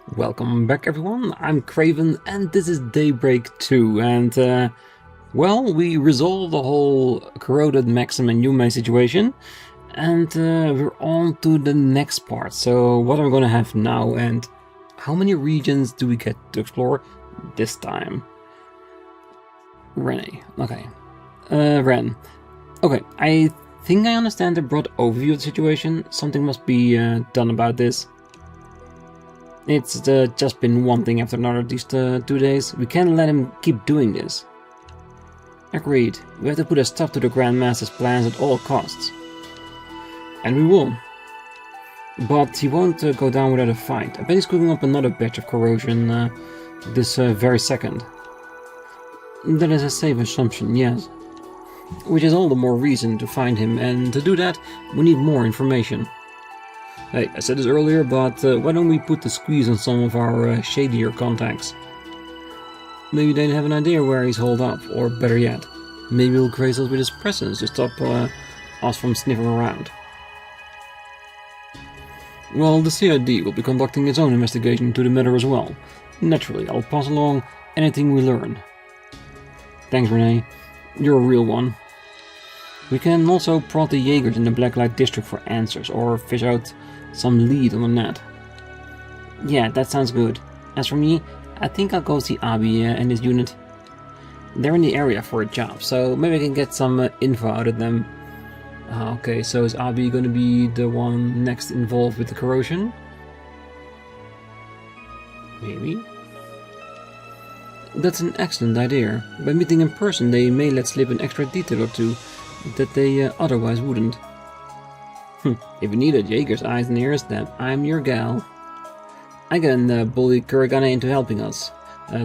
Welcome back everyone, I'm Craven and this is Daybreak 2 and well, we resolved the whole corroded Maxim and Yume situation and we're on to the next part. So what am I gonna have now and how many regions do we get to explore this time? Renee, okay. Ren. Okay, I think I understand the broad overview of the situation. Something must be done about this. It's just been one thing after another these 2 days. We can't let him keep doing this. Agreed. We have to put a stop to the Grand Master's plans at all costs. And we will. But he won't go down without a fight. I bet he's cooking up another batch of corrosion this very second. That is a safe assumption, yes. Which is all the more reason to find him, and to do that, we need more information. Hey, I said this earlier, but why don't we put the squeeze on some of our shadier contacts? Maybe they have an idea where he's holed up, or better yet, maybe he'll grace us with his presence to stop us from sniffing around. Well, the CID will be conducting its own investigation into the matter as well. Naturally, I'll pass along anything we learn. Thanks, Renee. You're a real one. We can also prod the Jaegers in the Blacklight District for answers, or fish out some lead on the net. Yeah, that sounds good. As for me, I think I'll go see Abi and his unit. They're in the area for a job, so maybe I can get some info out of them. Okay, so is Abi going to be the one next involved with the corrosion? Maybe. That's an excellent idea. By meeting in person, they may let slip an extra detail or two that they otherwise wouldn't. If you need a Jaeger's eyes and ears, then I'm your gal. I can bully Kuragane into helping us,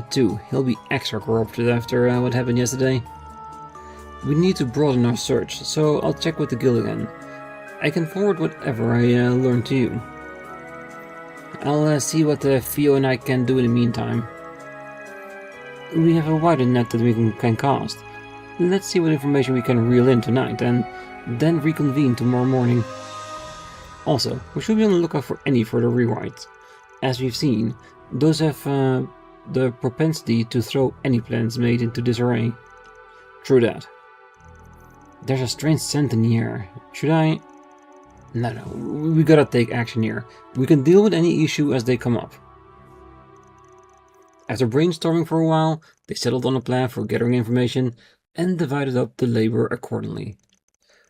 too. He'll be extra corrupted after what happened yesterday. We need to broaden our search, so I'll check with the guild again. I can forward whatever I learn to you. I'll see what Theo and I can do in the meantime. We have a wider net that we can cast. Let's see what information we can reel in tonight, and then reconvene tomorrow morning. Also, we should be on the lookout for any further rewrites. As we've seen, those have the propensity to throw any plans made into disarray. True that. There's a strange scent in the air. Should I... No, we gotta take action here. We can deal with any issue as they come up. After brainstorming for a while, they settled on a plan for gathering information and divided up the labor accordingly.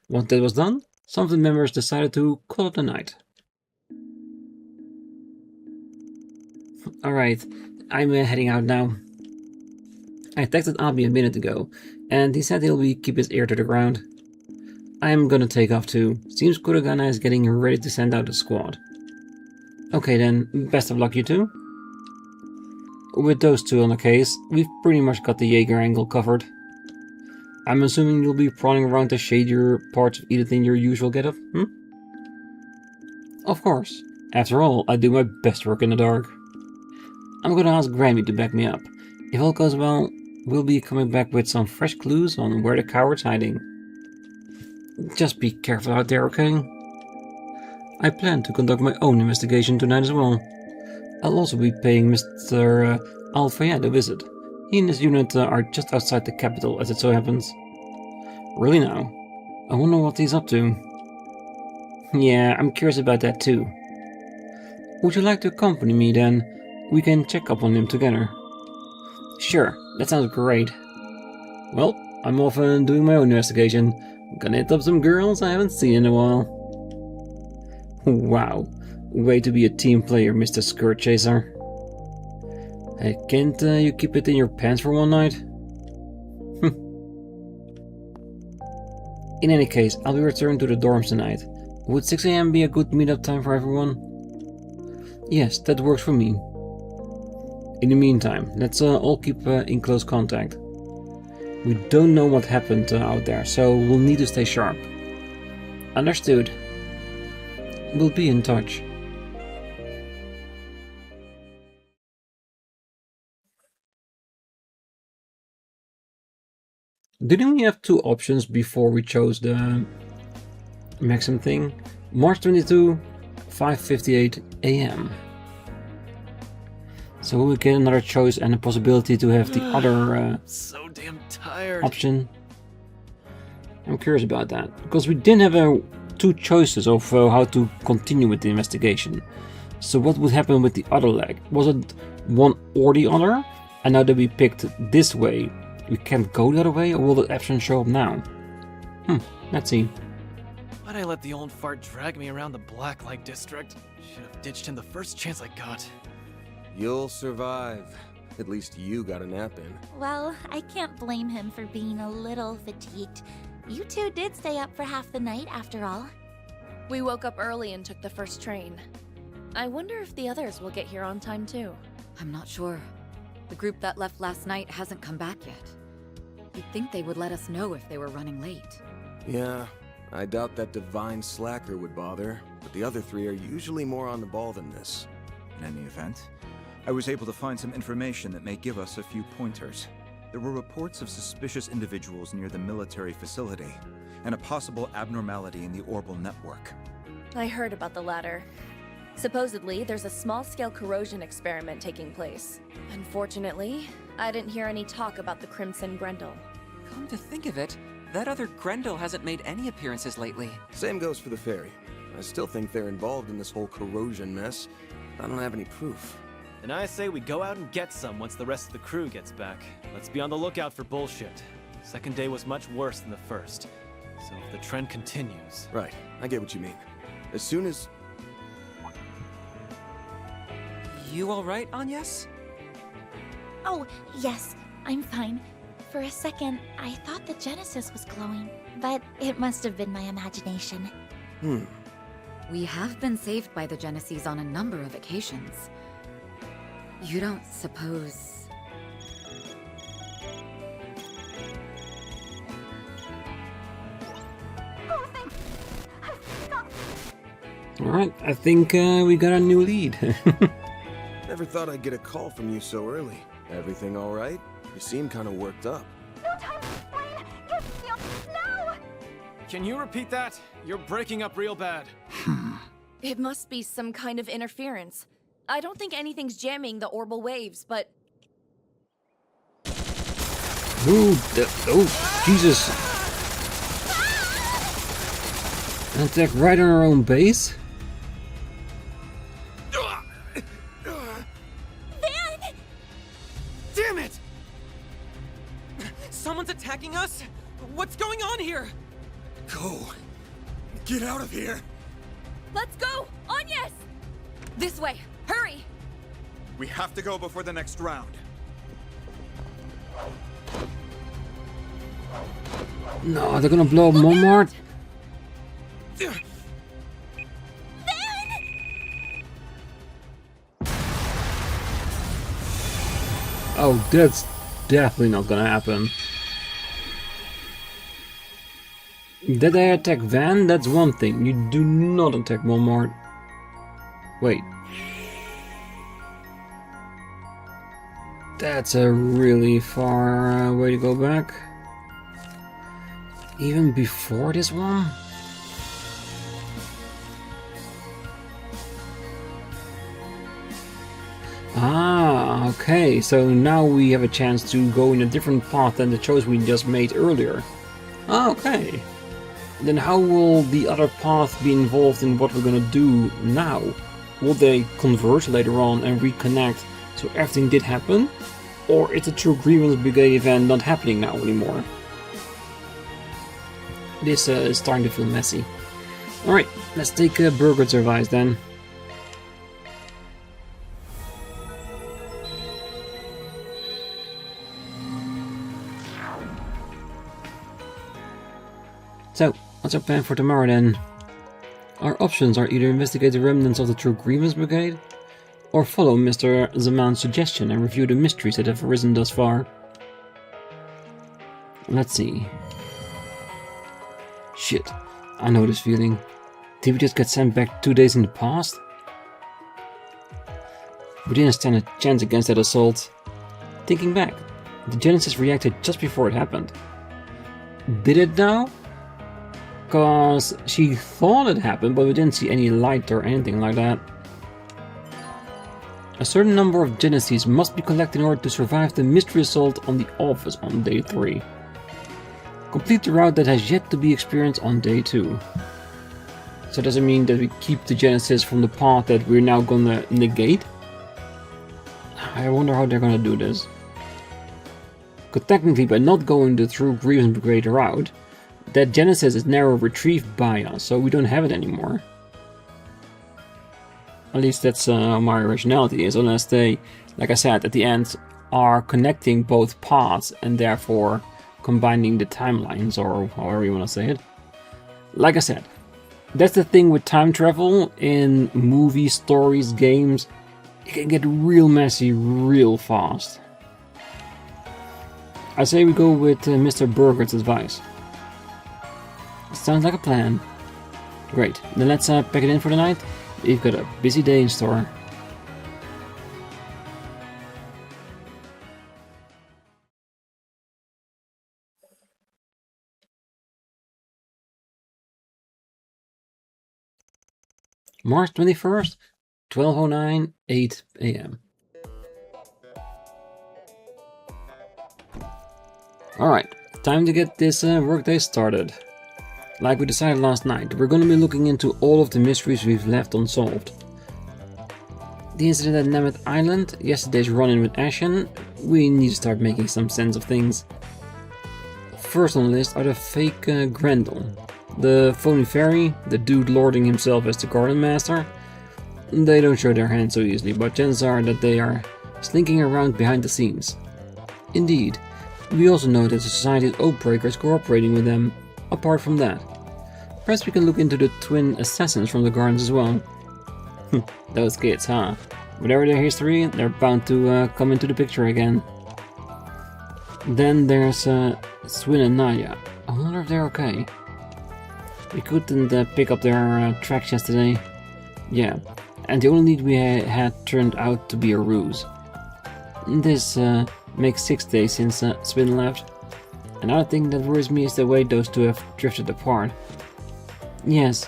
Once that was done, some of the members decided to call it a night. Alright, I'm heading out now. I texted Abi a minute ago, and he said he'll keep his ear to the ground. I'm gonna take off too. Seems Kuragane is getting ready to send out a squad. Okay then, best of luck you two. With those two on the case, we've pretty much got the Jaeger angle covered. I'm assuming you'll be prowling around the shadier parts of Edith in your usual getup, Of course. After all, I do my best work in the dark. I'm gonna ask Grammy to back me up. If all goes well, we'll be coming back with some fresh clues on where the coward's hiding. Just be careful out there, okay? I plan to conduct my own investigation tonight as well. I'll also be paying Mr. Al-Fayed a visit. He and his unit are just outside the capital, as it so happens. Really now? I wonder what he's up to. Yeah, I'm curious about that too. Would you like to accompany me then? We can check up on him together. Sure, that sounds great. Well, I'm off and doing my own investigation. Gonna hit up some girls I haven't seen in a while. Wow. Way to be a team player, Mr. Skirt Chaser. Hey, can't you keep it in your pants for one night? In any case, I'll be returned to the dorms tonight. Would 6 AM be a good meetup time for everyone? Yes, that works for me. In the meantime, let's all keep in close contact. We don't know what happened out there, so we'll need to stay sharp. Understood. We'll be in touch. Didn't we have 2 options before we chose the Maxim thing? March 22, 5:58 AM. So we get another choice and a possibility to have the other so damn tired. option. I'm curious about that, because we didn't have two choices of how to continue with the investigation. So what would happen with the other leg? Was it one or the other? And now that we picked this way, we can't go the other way, or will the option show up now? Let's see. Why'd I let the old fart drag me around the Blacklight district? Should have ditched him the first chance I got. You'll survive. At least you got a nap in. Well, I can't blame him for being a little fatigued. You two did stay up for half the night, after all. We woke up early and took the first train. I wonder if the others will get here on time too. I'm not sure. The group that left last night hasn't come back yet. You'd think they would let us know if they were running late. Yeah, I doubt that divine slacker would bother, but the other three are usually more on the ball than this. In any event, I was able to find some information that may give us a few pointers. There were reports of suspicious individuals near the military facility, and a possible abnormality in the orbal network. I heard about the latter. Supposedly, there's a small-scale corrosion experiment taking place. Unfortunately, I didn't hear any talk about the Crimson Grendel. Come to think of it, that other Grendel hasn't made any appearances lately. Same goes for the ferry. I still think they're involved in this whole corrosion mess. I don't have any proof. And I say we go out and get some once the rest of the crew gets back. Let's be on the lookout for bullshit. Second day was much worse than the first. So if the trend continues... Right, I get what you mean. As soon as... You alright, Agnès? Oh, yes, I'm fine. For a second, I thought the Genesis was glowing, but it must have been my imagination. We have been saved by the Genesis on a number of occasions. You don't suppose... Alright, I think we got a new lead. Never thought I'd get a call from you so early. Everything all right? You seem kind of worked up. No time to explain! Get now! Can you repeat that? You're breaking up real bad. It must be some kind of interference. I don't think anything's jamming the orbal waves, but... Oh, Jesus. An attack right on our own base? Damn it! Someone's attacking us? What's going on here? Go! Get out of here! Let's go! Agnès! This way! Hurry! We have to go before the next round. No, they're gonna blow up Montmartre. Oh, that's definitely not gonna happen. Did they attack Van? That's one thing. You do not attack Montmartre. Wait. That's a really far way to go back. Even before this one? Ah, okay, so now we have a chance to go in a different path than the choice we just made earlier. Ah, okay. Then how will the other path be involved in what we're gonna do now? Will they converge later on and reconnect so everything did happen? Or is the True Grievance Brigade event not happening now anymore? This is starting to feel messy. Alright, let's take Burgert's advice then. So, what's our plan for tomorrow then? Our options are either investigate the remnants of the True Grievance Brigade, or follow Mr. Zaman's suggestion and review the mysteries that have arisen thus far. Let's see. Shit, I know this feeling. Did we just get sent back 2 days in the past? We didn't stand a chance against that assault. Thinking back, the Genesis reacted just before it happened. Did it now? Cause she thought it happened, but we didn't see any light or anything like that. A certain number of Genesis must be collected in order to survive the mystery assault on the office on day 3. Complete the route that has yet to be experienced on day 2. So does it mean that we keep the Genesis from the path that we're now gonna negate? I wonder how they're gonna do this. Because technically, by not going the true Grievance Brigade route, that Genesis is now retrieved by us, so we don't have it anymore. At least that's how my originality is, unless they, like I said, at the end are connecting both paths and therefore combining the timelines, or however you want to say it. Like I said, that's the thing with time travel in movies, stories, games. It can get real messy real fast. I say we go with Mr. Burgert's advice. Sounds like a plan. Great, then let's pack it in for the night. We've got a busy day in store. March 21st, 12:09, 8 AM. Alright, time to get this workday started. Like we decided last night, we're going to be looking into all of the mysteries we've left unsolved. The incident at Nemeth Island, yesterday's run-in with Ashen, we need to start making some sense of things. First on the list are the fake Grendel. The phony fairy, the dude lording himself as the garden master. They don't show their hand so easily, but chances are that they are slinking around behind the scenes. Indeed, we also know that the Society of Oathbreakers is cooperating with them. Apart from that, perhaps we can look into the twin assassins from the gardens as well. Those kids, huh? Whatever their history, they're bound to come into the picture again. Then there's Swin and Nadia. I wonder if they're okay. We couldn't pick up their tracks yesterday. Yeah, and the only lead we had turned out to be a ruse. This makes 6 days since Swin left. Another thing that worries me is the way those two have drifted apart. Yes,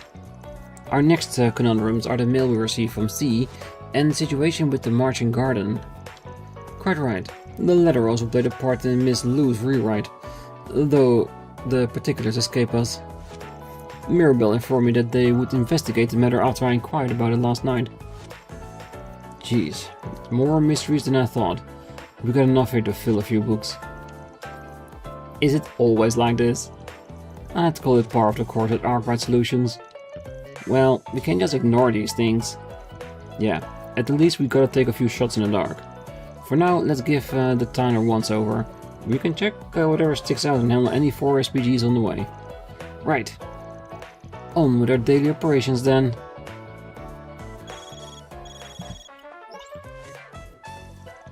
our next conundrums are the mail we received from C and the situation with the marching garden. Quite right, the letter also played a part in Miss Lou's rewrite, though the particulars escape us. Mirabelle informed me that they would investigate the matter after I inquired about it last night. Jeez, more mysteries than I thought. We got enough here to fill a few books. Is it always like this? I'd call it par of the course at Arkride Solutions. Well, we can't just ignore these things. Yeah, at the least we gotta take a few shots in the dark. For now, let's give the timer once over. We can check whatever sticks out and handle any 4 SPGs on the way. Right. On with our daily operations then.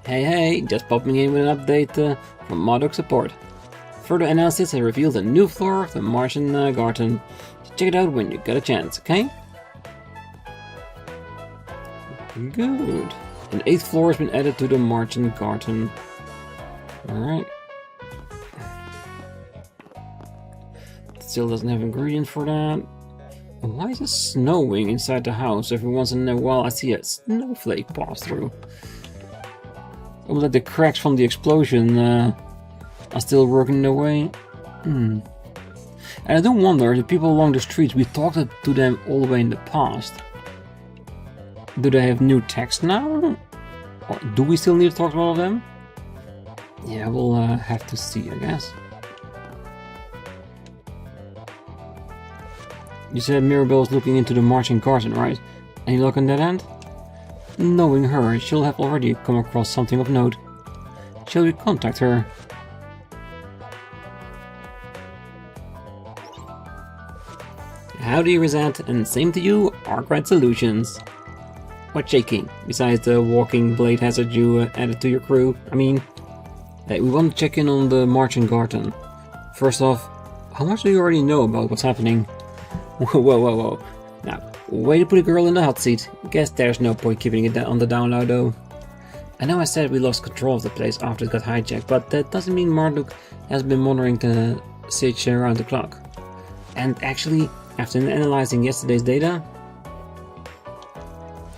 Hey, just popping in with an update from Marduk support. Further analysis has revealed a new floor of the Martian Garden. Check it out when you get a chance, okay? Good. An 8th floor has been added to the Martian Garden. Alright. Still doesn't have ingredients for that. Why is it snowing inside the house? Every once in a while I see a snowflake pass through. Almost like the cracks from the explosion are still working their way. And I do wonder, the people along the streets, we talked to them all the way in the past. Do they have new text now? Or do we still need to talk to all of them? Yeah, we'll have to see, I guess. You said Mirabelle's looking into the marching garden, right? Any luck on that end? Knowing her, she'll have already come across something of note. Shall we contact her? Howdy, Rosette, and same to you, Arkride Solutions. What's shaking, besides the walking blade hazard you added to your crew? I mean, hey, we want to check in on the marching garden. First off, how much do you already know about what's happening? Whoa. Now, way to put a girl in the hot seat. Guess there's no point keeping it on the down low though. I know I said we lost control of the place after it got hijacked, but that doesn't mean Marduk has been monitoring the siege around the clock. And actually, after analyzing yesterday's data...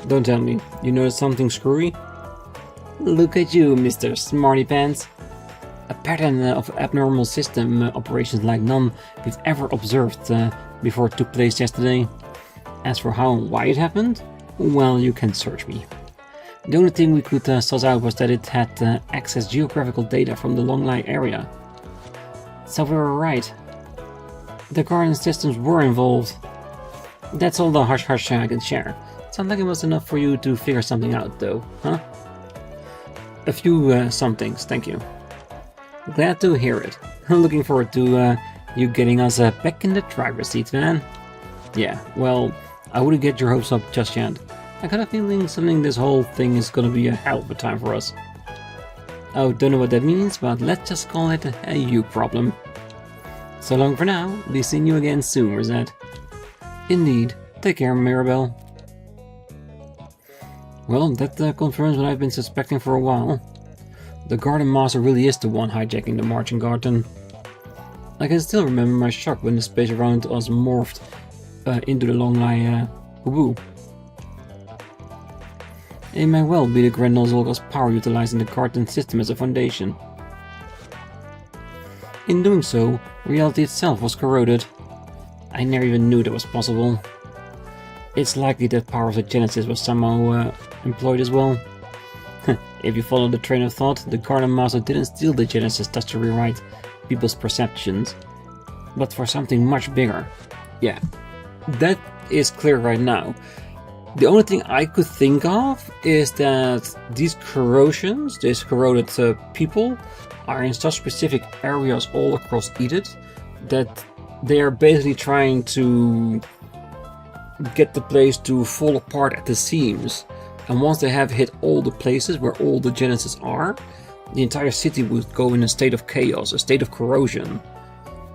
Don't tell me, you noticed something screwy? Look at you, Mr. Smarty Pants. A pattern of abnormal system operations like none we've ever observed before took place yesterday. As for how and why it happened, well, you can search me. The only thing we could suss out was that it had accessed geographical data from the Longlai area. So we were right. The garden systems were involved. That's all the hush-hush I can share. Sounds like it was enough for you to figure something out, though, huh? A few somethings, thank you. Glad to hear it. Looking forward to you getting us back in the driver's seat, man. Yeah, well, I wouldn't get your hopes up just yet. I got a feeling this whole thing is gonna be a hell of a time for us. Oh, don't know what that means, but let's just call it a you problem. So long for now. Be seeing you again soon, Rosette. Indeed. Take care, Mirabelle. Well, that confirms what I've been suspecting for a while. The Garden Master really is the one hijacking the marching garden. I can still remember my shock when the space around us morphed into the Longlai Hubu. It may well be the Grendel Zolga's power utilizing the garden system as a foundation. In doing so, reality itself was corroded. I never even knew that was possible. It's likely that power of the Genesis was somehow employed as well. If you follow the train of thought, the Garden Master didn't steal the Genesis just to rewrite people's perceptions, but for something much bigger. Yeah, that is clear right now. The only thing I could think of is that these corrosions, these corroded people, are in such specific areas all across Edith that they are basically trying to get the place to fall apart at the seams. And once they have hit all the places where all the Genesis are, the entire city would go in a state of chaos, a state of corrosion.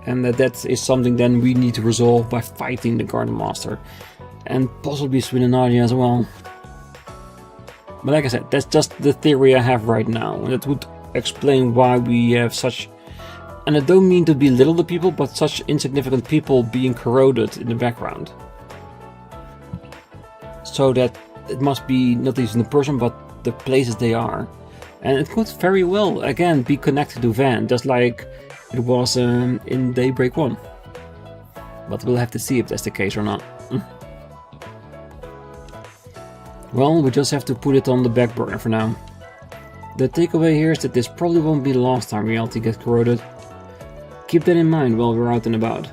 And that is something then we need to resolve by fighting the Garden Master. And possibly Swinanadia as well. But like I said, that's just the theory I have right now. And that would explain why we have such... And I don't mean to belittle the people, but such insignificant people being corroded in the background. So that it must be not even the person, but the places they are. And it could very well, again, be connected to Van, just like it was in Daybreak 1. But we'll have to see if that's the case or not. Well, we just have to put it on the back burner for now. The takeaway here is that this probably won't be the last time reality gets corroded. Keep that in mind while we're out and about.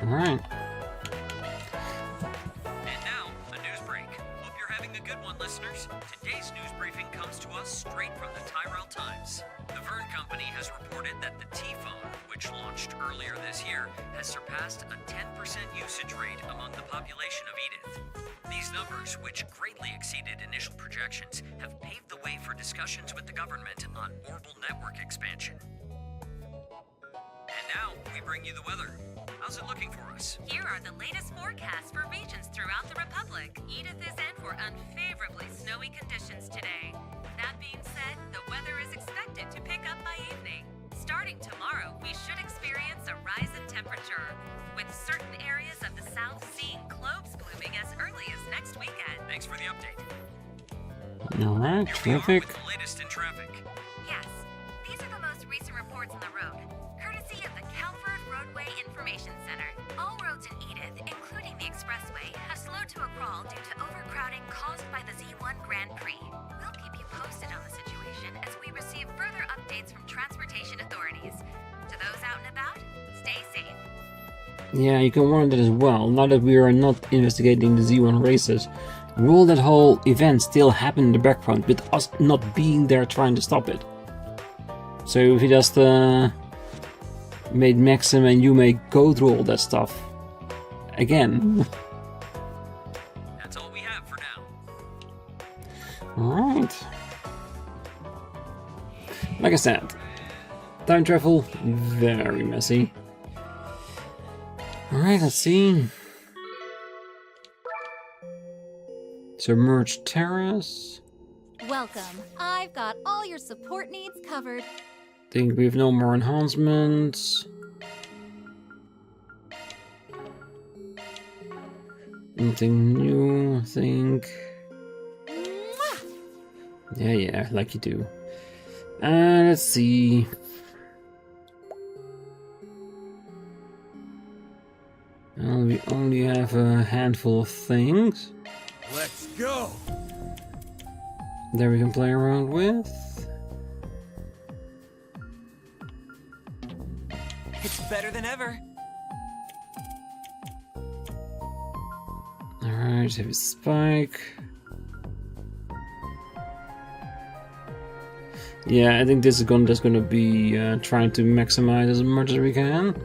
Alright. And now, a news break. Hope you're having a good one, listeners. Today's news briefing comes to us straight from the Tyrell Times. The Verne Company has reported that the T-Phone, which launched earlier this year, has surpassed a 10% usage rate among the population of Edith. These numbers, which greatly exceeded initial projections, have paved the way for discussions with the government on orbital network expansion. And now, we bring you the weather. How's it looking for us? Here are the latest forecasts for regions throughout the Republic. Edith is in for unfavorably snowy conditions today. That being said, the weather is expected to pick up by evening. Starting tomorrow, we should experience a rise in temperature, with certain areas of the South seeing cloves blooming as early as next weekend. Thanks for the update. Alright, terrific. With the latest in traffic. Yes, these are the most recent reports on the road, courtesy of the Calvard Roadway Information Center. All roads in Edith, including the expressway, have slowed to a crawl due to overcrowding caused by the Z1 Grand Prix. We'll keep you posted on the situation as we receive further updates from transportation authorities. To those out and about, stay safe. Yeah, you can warn that as well. Now that we are not investigating the Z1 races, will that whole event still happen in the background with us not being there trying to stop it? So if you just made Maxim and you may go through all that stuff again. That's all we have for now. Alright. Like I said, time travel, very messy. Alright, let's see. Submerged Terrace. Welcome. I've got all your support needs covered. Think we have no more enhancements. Nothing new, I think. Yeah, like you do. Let's see. Well, we only have a handful of things. Let's go! There we can play around with. It's better than ever. Alright, heavy spike. Yeah, I think this is just gonna be trying to maximize as much as we can.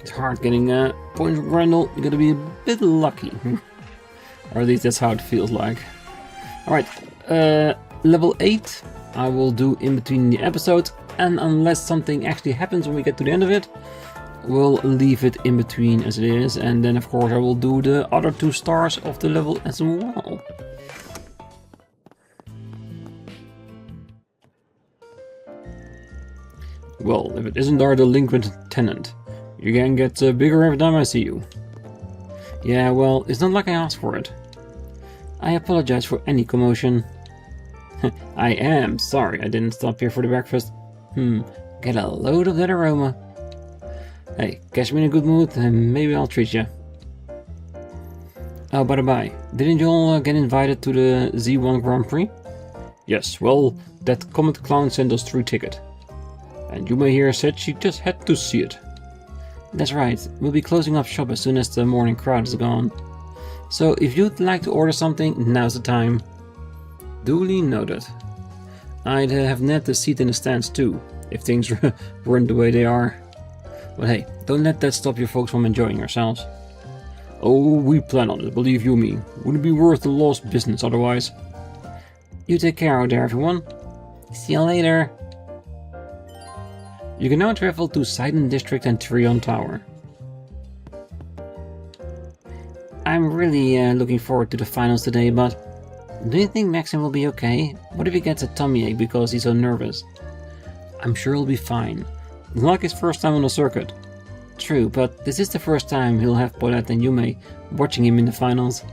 It's hard getting points from Grendel. You gotta be a bit lucky. Or at least that's how it feels like. Alright, level 8 I will do in between the episodes, and unless something actually happens when we get to the end of it, we'll leave it in between as it is, and then of course I will do the other 2 stars of the level as well. Well, if it isn't our delinquent tenant, you can get bigger every time I see you. Yeah, well, it's not like I asked for it. I apologize for any commotion. I am sorry I didn't stop here for the breakfast. Get a load of that aroma. Hey, catch me in a good mood and maybe I'll treat you. Oh, by the by, didn't you all get invited to the Z1 Grand Prix? Yes, well, that Comet Clown sent us through ticket. And Yuma here said she just had to see it. That's right, we'll be closing up shop as soon as the morning crowd is gone. So if you'd like to order something, now's the time. Duly noted. I'd have net a seat in the stands too, if things weren't the way they are. But hey, don't let that stop you folks from enjoying yourselves. Oh, we plan on it, believe you me. Wouldn't be worth the lost business otherwise. You take care out there, everyone. See you later. You can now travel to Sidon District and Trion Tower. I'm really looking forward to the finals today, but do you think Maxim will be okay? What if he gets a tummy ache because he's so nervous? I'm sure he'll be fine. It's like his first time on the circuit. True, but this is the first time he'll have Paulette and Yume watching him in the finals.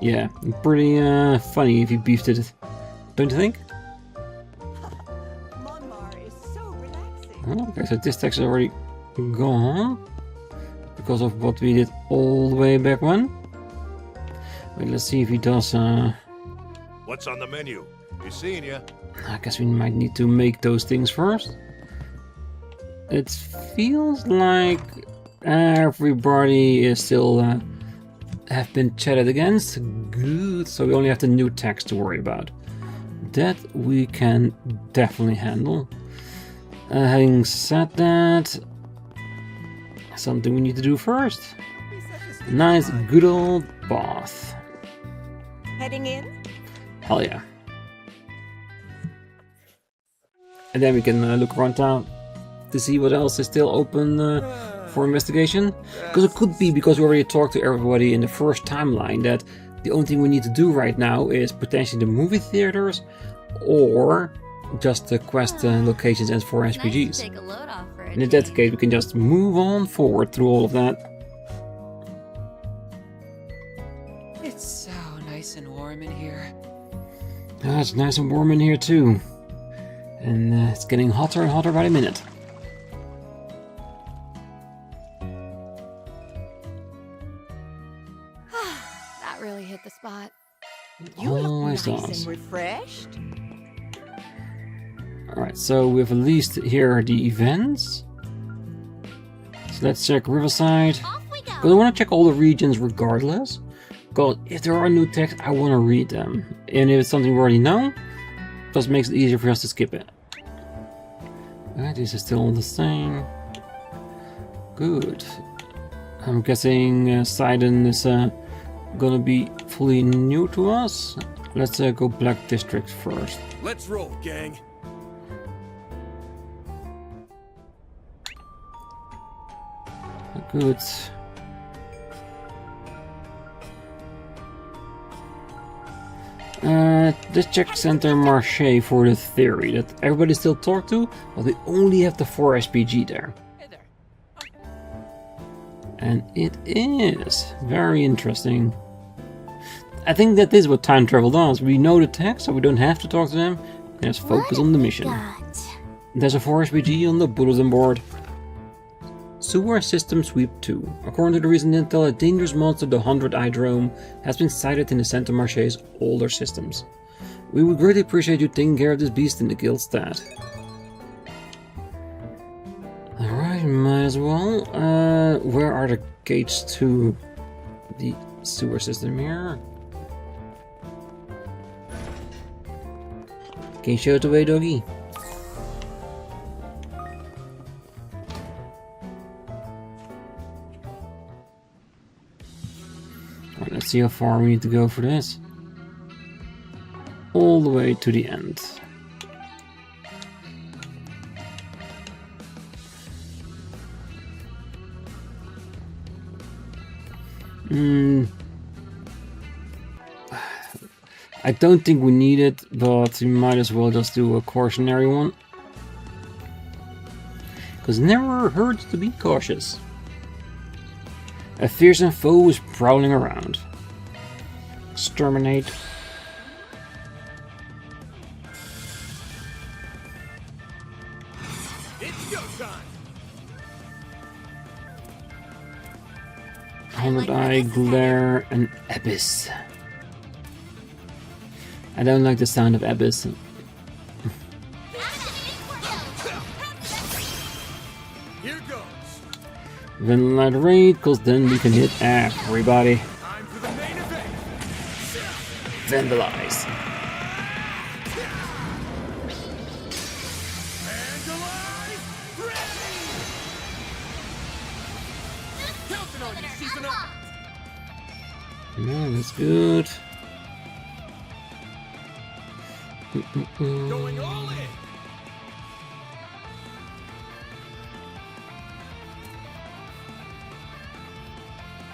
Yeah, pretty funny if he beefed it, don't you think? Okay, so this text is already gone because of what we did all the way back when. Wait, let's see if he does. What's on the menu? He's seeing you. I guess we might need to make those things first. It feels like everybody is still have been chatted against. Good, so we only have the new text to worry about. That we can definitely handle. Having said that, something we need to do first. Nice good old bath. Heading in? Hell yeah. And then we can look around town to see what else is still open for investigation. Because it could be, because we already talked to everybody in the first timeline, that the only thing we need to do right now is potentially the movie theaters or just the quest locations and for SPGs. And in that case, we can just move on forward through all of that. It's so nice and warm in here. Yeah, it's nice and warm in here too. And it's getting hotter and hotter by the minute. That really hit the spot. You look Always nice does. and refreshed. Alright, so we've at least here the events. So let's check Riverside. Because I want to check all the regions regardless. Because if there are new texts, I want to read them. And if it's something we already know, it just makes it easier for us to skip it. Alright, these are still the same. Good. I'm guessing Sidon is gonna be fully new to us. Let's go Black District first. Let's roll, gang. Good. Let's check Center Marché for the theory that everybody still talked to, but we only have the 4 SPG there. And it is very interesting. I think that is what time travel does. We know the text, so we don't have to talk to them. And just focus on the mission. There's a 4RPG on the bulletin board. Sewer System Sweep 2. According to the recent intel, a dangerous monster, the 100-Eye Drome, has been sighted in the Center Marche's older systems. We would greatly appreciate you taking care of this beast in the guild stat. Alright, might as well. Where are the gates to the sewer system here? Can you show it the way, doggy? Alright, let's see how far we need to go for this. All the way to the end. I don't think we need it, but we might as well just do a cautionary one. Because it never hurts to be cautious. A fearsome foe is prowling around. Exterminate. It's go time. 100-Eye, Glare, and Abyss. I don't like the sound of Abyss. Here goes. Vanillite Raid, cause then we can hit everybody. Time for the main event. Vandalize. Vandalize, ready. Counting on you, season up. Yeah, that's good. Going all in.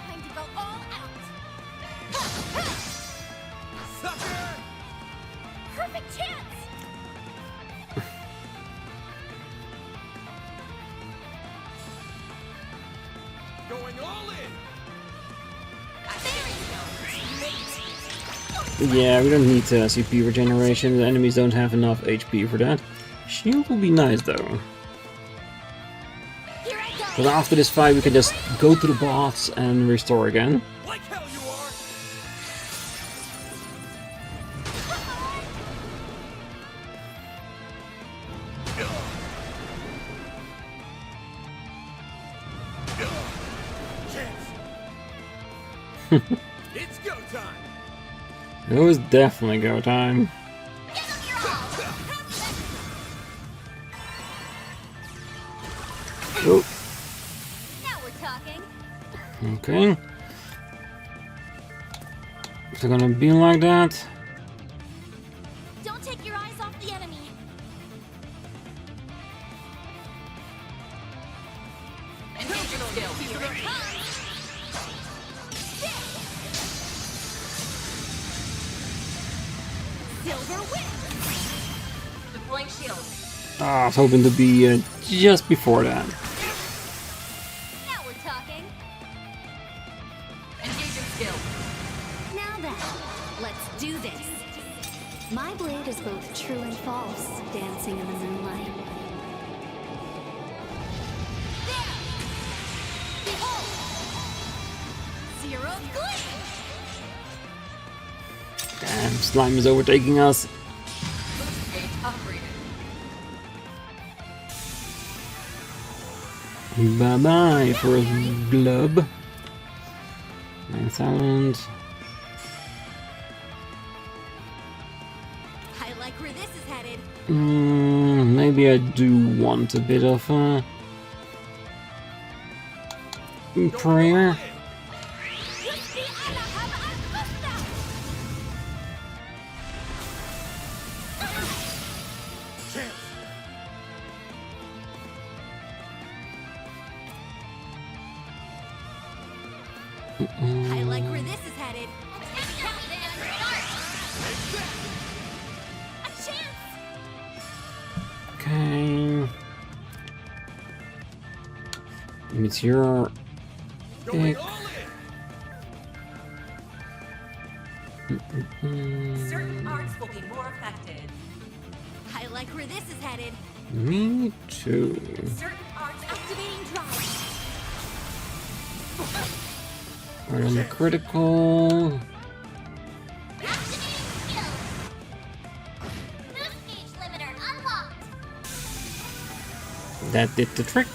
Time to go all out. Sucker. Perfect chance. Going all in. Yeah, we don't need CP regeneration. The enemies don't have enough HP for that. Shield will be nice though. But after this fight, we can just go to the boss and restore again. Like hell you are. It's go time. It was definitely go time. Oh. Now we're talking. Okay. Is it gonna be like that? Don't take your eyes off the enemy. Silver whip. Deploying shield. Ah, I was hoping to be just before that. Now we're talking. Engaging skill. Now then, let's do this. My blade is both true and false, dancing in the moonlight. There! Behold! Zero gleam! Damn, Slime is overtaking us. Bye bye for a glub. Assailant. I like where this is headed. Maybe I do want a bit of prayer. I like where this is headed. A chance! Okay. It's your pick. Certain arts will be more affected. I like where this is headed. Me too. Certain arts Activating drive. Right on the critical. Activating skill. Boost gauge limiter unlocked. That did the trick.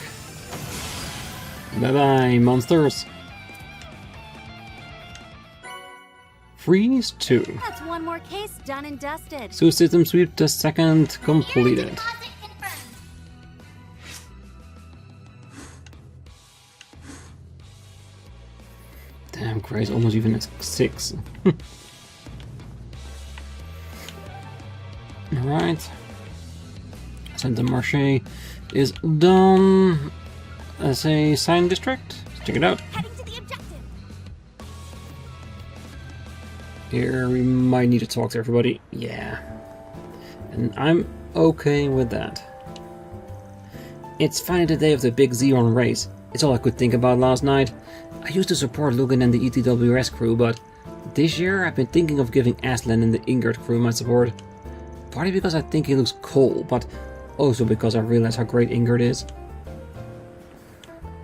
Bye bye, monsters. Freeze 2. That's one more case done and dusted. Zoo system sweep the second completed. Damn, Christ, almost even at 6. Alright. Santa Marche is done as a sign district. Let's check it out. Heading to the objective. Here we might need to talk to everybody. Yeah. And I'm okay with that. It's finally the day of the big Xeon race. It's all I could think about last night. I used to support Lugan and the ETWS crew, but this year I've been thinking of giving Aslan and the Ingrid crew my support. Partly because I think he looks cool, but also because I realize how great Ingrid is.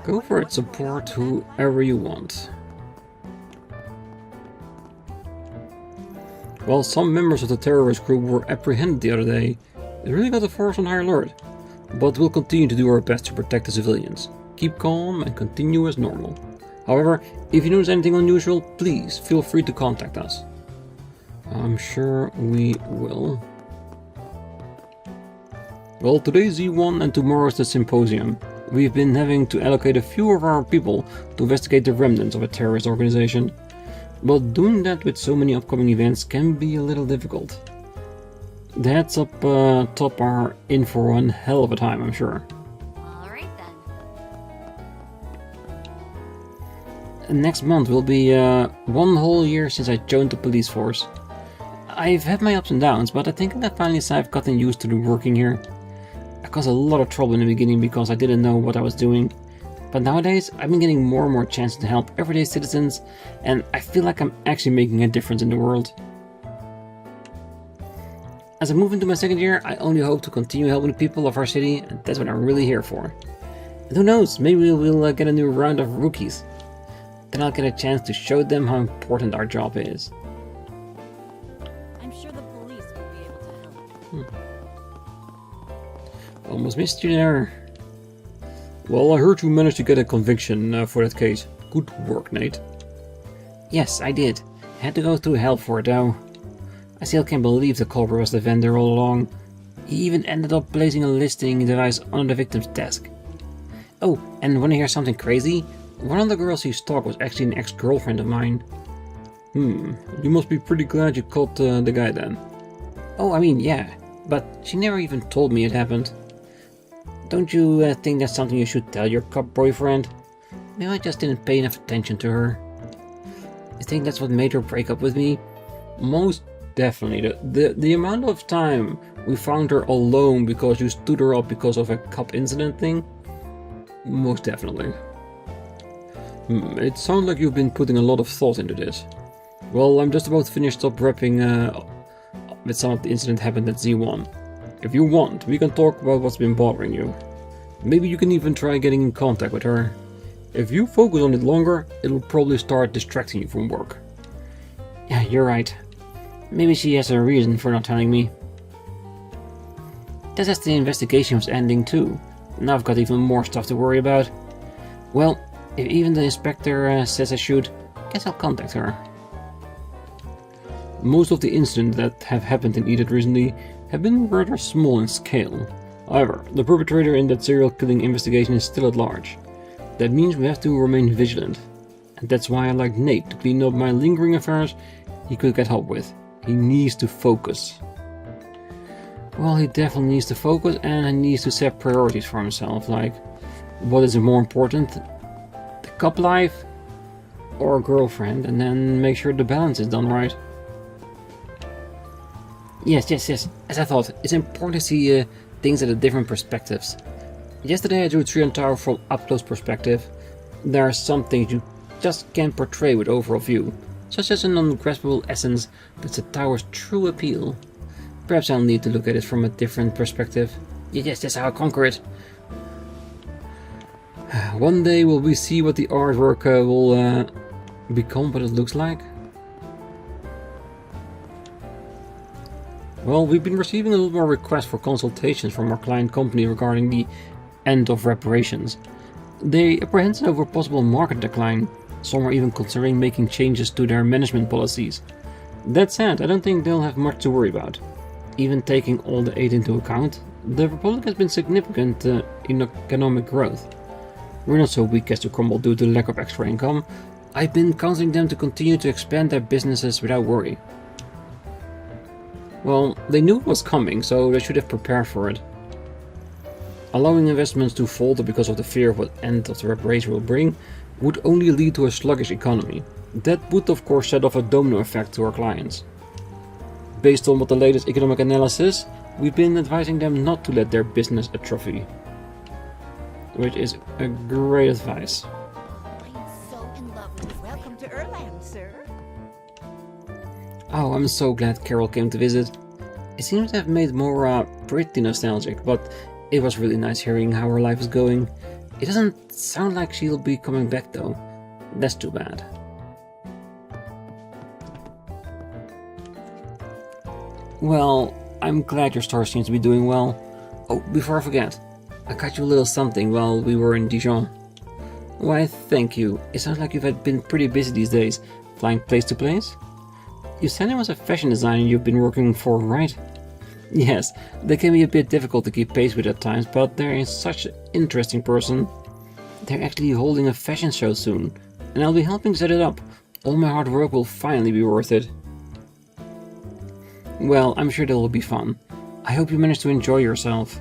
Go for it, support whoever you want. While some members of the terrorist group were apprehended the other day, it really got the force on high alert. But we'll continue to do our best to protect the civilians. Keep calm and continue as normal. However, if you notice anything unusual, please feel free to contact us. I'm sure we will. Well, today's Z1 and tomorrow's the symposium. We've been having to allocate a few of our people to investigate the remnants of a terrorist organization. But doing that with so many upcoming events can be a little difficult. The heads up top are in for one hell of a time, I'm sure. Alright then. Next month will be 1 whole year since I joined the police force. I've had my ups and downs, but I think that finally I've gotten used to working here. I caused a lot of trouble in the beginning because I didn't know what I was doing. But nowadays, I've been getting more and more chances to help everyday citizens, and I feel like I'm actually making a difference in the world. As I move into my second year, I only hope to continue helping the people of our city, and that's what I'm really here for. And who knows, maybe we'll get a new round of rookies. Then I'll get a chance to show them how important our job is. I'm sure the police will be able to help. Almost missed you there. Well, I heard you managed to get a conviction for that case. Good work, Nate. Yes, I did. I had to go through hell for it, though. I still can't believe the culprit was the vendor all along. He even ended up placing a listing device on the victim's desk. Oh, and wanna hear something crazy? One of the girls he stalked was actually an ex-girlfriend of mine. You must be pretty glad you caught the guy then. Oh, I mean, yeah, but she never even told me it happened. Don't you think that's something you should tell your cop boyfriend? Maybe I just didn't pay enough attention to her. You think that's what made her break up with me? Most definitely. The amount of time we found her alone because you stood her up because of a cop incident thing? Most definitely. It sounds like you've been putting a lot of thought into this. Well, I'm just about finished up wrapping with some of the incident happened at Z1. If you want, we can talk about what's been bothering you. Maybe you can even try getting in contact with her. If you focus on it longer, it'll probably start distracting you from work. Yeah, you're right. Maybe she has a reason for not telling me. Just as the investigation was ending too. Now I've got even more stuff to worry about. Well, if even the inspector says I should, guess I'll contact her. Most of the incidents that have happened in Edith recently have been rather small in scale. However, the perpetrator in that serial killing investigation is still at large. That means we have to remain vigilant. And that's why I like Nate to clean up my lingering affairs he could get help with. He needs to focus. Well, he definitely needs to focus, and he needs to set priorities for himself, like what is more important, the cop life or a girlfriend, and then make sure the balance is done right. Yes, as I thought, it's important to see things at a different perspectives. Yesterday I drew Trion Tower from up close perspective. There are some things you just can't portray with overall view. such as an ungraspable essence that's the tower's true appeal. Perhaps I'll need to look at it from a different perspective. Yes, that's how I conquer it. One day will we see what the artwork will become, what it looks like. Well, we've been receiving a lot more requests for consultations from our client company regarding the end of reparations. They apprehensive over possible market decline. Some are even considering making changes to their management policies. That said, I don't think they'll have much to worry about. Even taking all the aid into account, the Republic has been significant in economic growth. We're not so weak as to crumble due to the lack of extra income. I've been counseling them to continue to expand their businesses without worry. Well, they knew it was coming, so they should have prepared for it. Allowing investments to falter because of the fear of what end of the reparation will bring would only lead to a sluggish economy. That would of course set off a domino effect to our clients. Based on what the latest economic analysis, we've been advising them not to let their business atrophy. Which is a great advice. I'm so in love with you. Welcome to Erland, sir. Oh, I'm so glad Carol came to visit. It seems to have made Mora pretty nostalgic, but it was really nice hearing how her life is going. It doesn't sound like she'll be coming back though. That's too bad. Well, I'm glad your store seems to be doing well. Oh, before I forget, I got you a little something while we were in Dijon. Why, thank you. It sounds like you've been pretty busy these days, flying place to place. You said it was a fashion designer you've been working for, right? Yes, they can be a bit difficult to keep pace with at times, but they're such an interesting person. They're actually holding a fashion show soon, and I'll be helping set it up. All my hard work will finally be worth it. Well, I'm sure that will be fun. I hope you manage to enjoy yourself.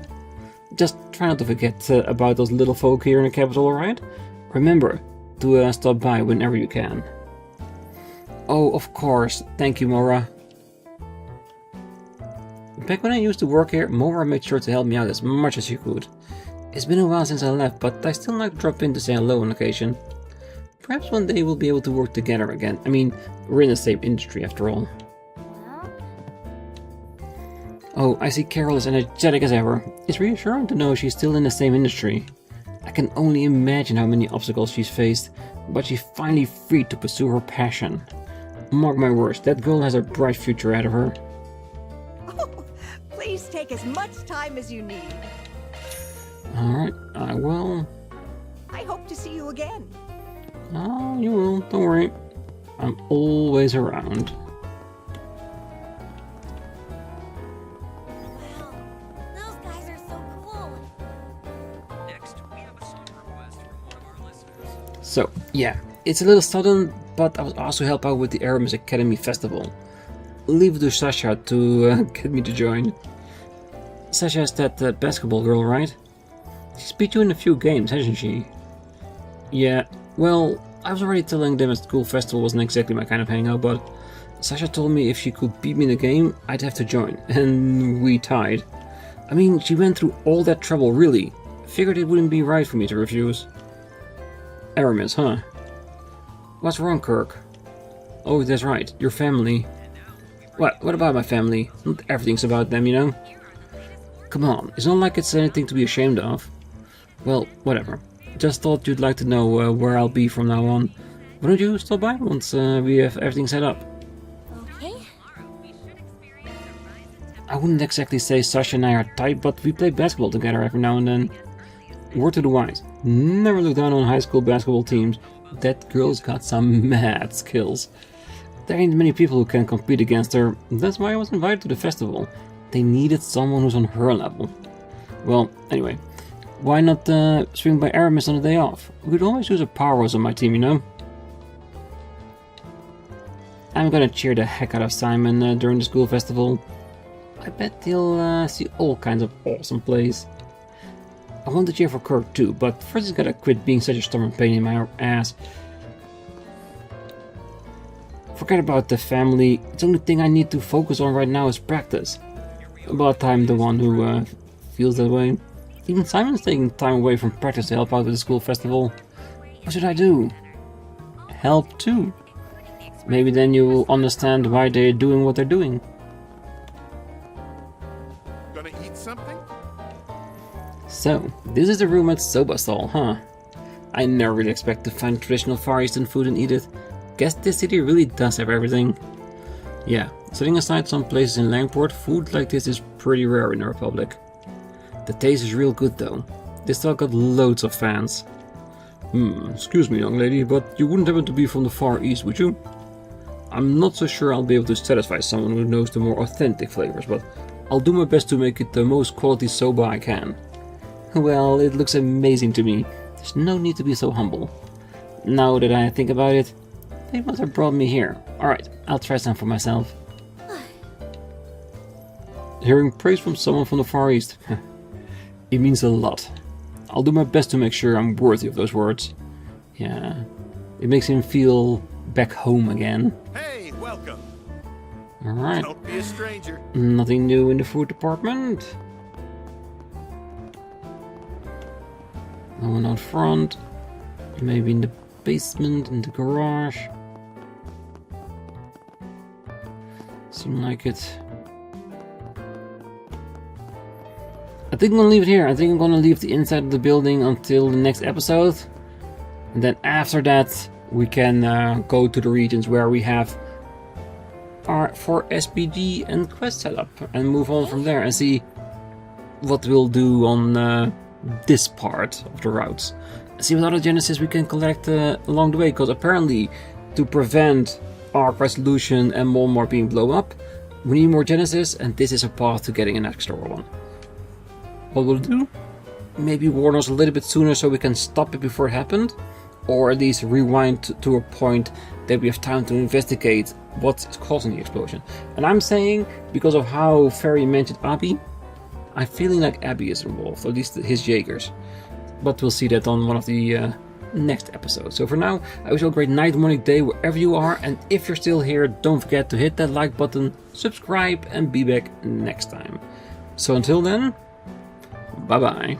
Just try not to forget about those little folk here in the capital, alright? Remember to stop by whenever you can. Oh, of course. Thank you, Mora. Back when I used to work here, Mora made sure to help me out as much as she could. It's been a while since I left, but I still like to drop in to say hello on occasion. Perhaps one day we'll be able to work together again. I mean, we're in the same industry after all. Oh, I see Carol is energetic as ever. It's reassuring to know she's still in the same industry. I can only imagine how many obstacles she's faced, but she's finally free to pursue her passion. Mark my words, that girl has a bright future ahead of her. Oh, please take as much time as you need. Alright, I will. I hope to see you again. Oh, you will, don't worry. I'm always around. So, yeah, it's a little sudden, but I was also help out with the Aramis Academy Festival. Leave it to Sasha to get me to join. Sasha is that basketball girl, right? She's beat you in a few games, hasn't she? Yeah, well, I was already telling them at school festival wasn't exactly my kind of hangout, but Sasha told me if she could beat me in the game, I'd have to join, and we tied. I mean, she went through all that trouble, really. Figured it wouldn't be right for me to refuse. Aramis, huh? What's wrong, Kirk? Oh, that's right, your family. What about my family? Not everything's about them, you know? Come on, it's not like it's anything to be ashamed of. Well, whatever. Just thought you'd like to know where I'll be from now on. Why don't you stop by once we have everything set up? Okay. I wouldn't exactly say Sasha and I are tight, but we play basketball together every now and then. Word to the wise, never look down on high school basketball teams. That girl's got some mad skills. There ain't many people who can compete against her. That's why I was invited to the festival. They needed someone who's on her level. Well, anyway, why not swing by Aramis on the day off? We could always use a powerhouse on my team, you know? I'm gonna cheer the heck out of Simon during the school festival. I bet he'll see all kinds of awesome plays. I want to cheer for Kirk too, but first he's gotta quit being such a stubborn pain in my ass. Forget about the family, the only thing I need to focus on right now is practice. About time the one who feels that way. Even Simon's taking time away from practice to help out with the school festival. What should I do? Help too. Maybe then you will understand why they're doing what they're doing. Gonna eat something? So, this is the room at Sobasol, huh? I never really expect to find traditional Far Eastern food and eat it. Guess this city really does have everything. Yeah, setting aside some places in Langport, food like this is pretty rare in the Republic. The taste is real good though. This still got loads of fans. Excuse me young lady, but you wouldn't happen to be from the Far East, would you? I'm not so sure I'll be able to satisfy someone who knows the more authentic flavors, but I'll do my best to make it the most quality soba I can. Well, it looks amazing to me. There's no need to be so humble. Now that I think about it, they must have brought me here. Alright, I'll try some for myself. Hearing praise from someone from the Far East, it means a lot. I'll do my best to make sure I'm worthy of those words. Yeah, it makes him feel back home again. Hey, welcome. Alright. Don't be a stranger. Nothing new in the food department. No one out front. Maybe in the basement, in the garage. Seems like it. I think I'm gonna leave it here. I think I'm gonna leave the inside of the building until the next episode. And then after that, we can go to the regions where we have our 4 SPG and quest setup and move on from there and see what we'll do on this part of the routes. See what other Genesis we can collect along the way, because apparently to prevent Arkride Solutions and more being blown up, we need more Genesis, and this is a path to getting an extra one. What we'll do? Maybe warn us a little bit sooner so we can stop it before it happened, or at least rewind to a point that we have time to investigate what's causing the explosion. And I'm saying, because of how Ferry mentioned Abby, I'm feeling like Abby is involved, or at least his Jaegers. But we'll see that on one of the next episodes. So for now, I wish you a great night, morning, day, wherever you are. And if you're still here, don't forget to hit that like button, subscribe, and be back next time. So until then, bye-bye.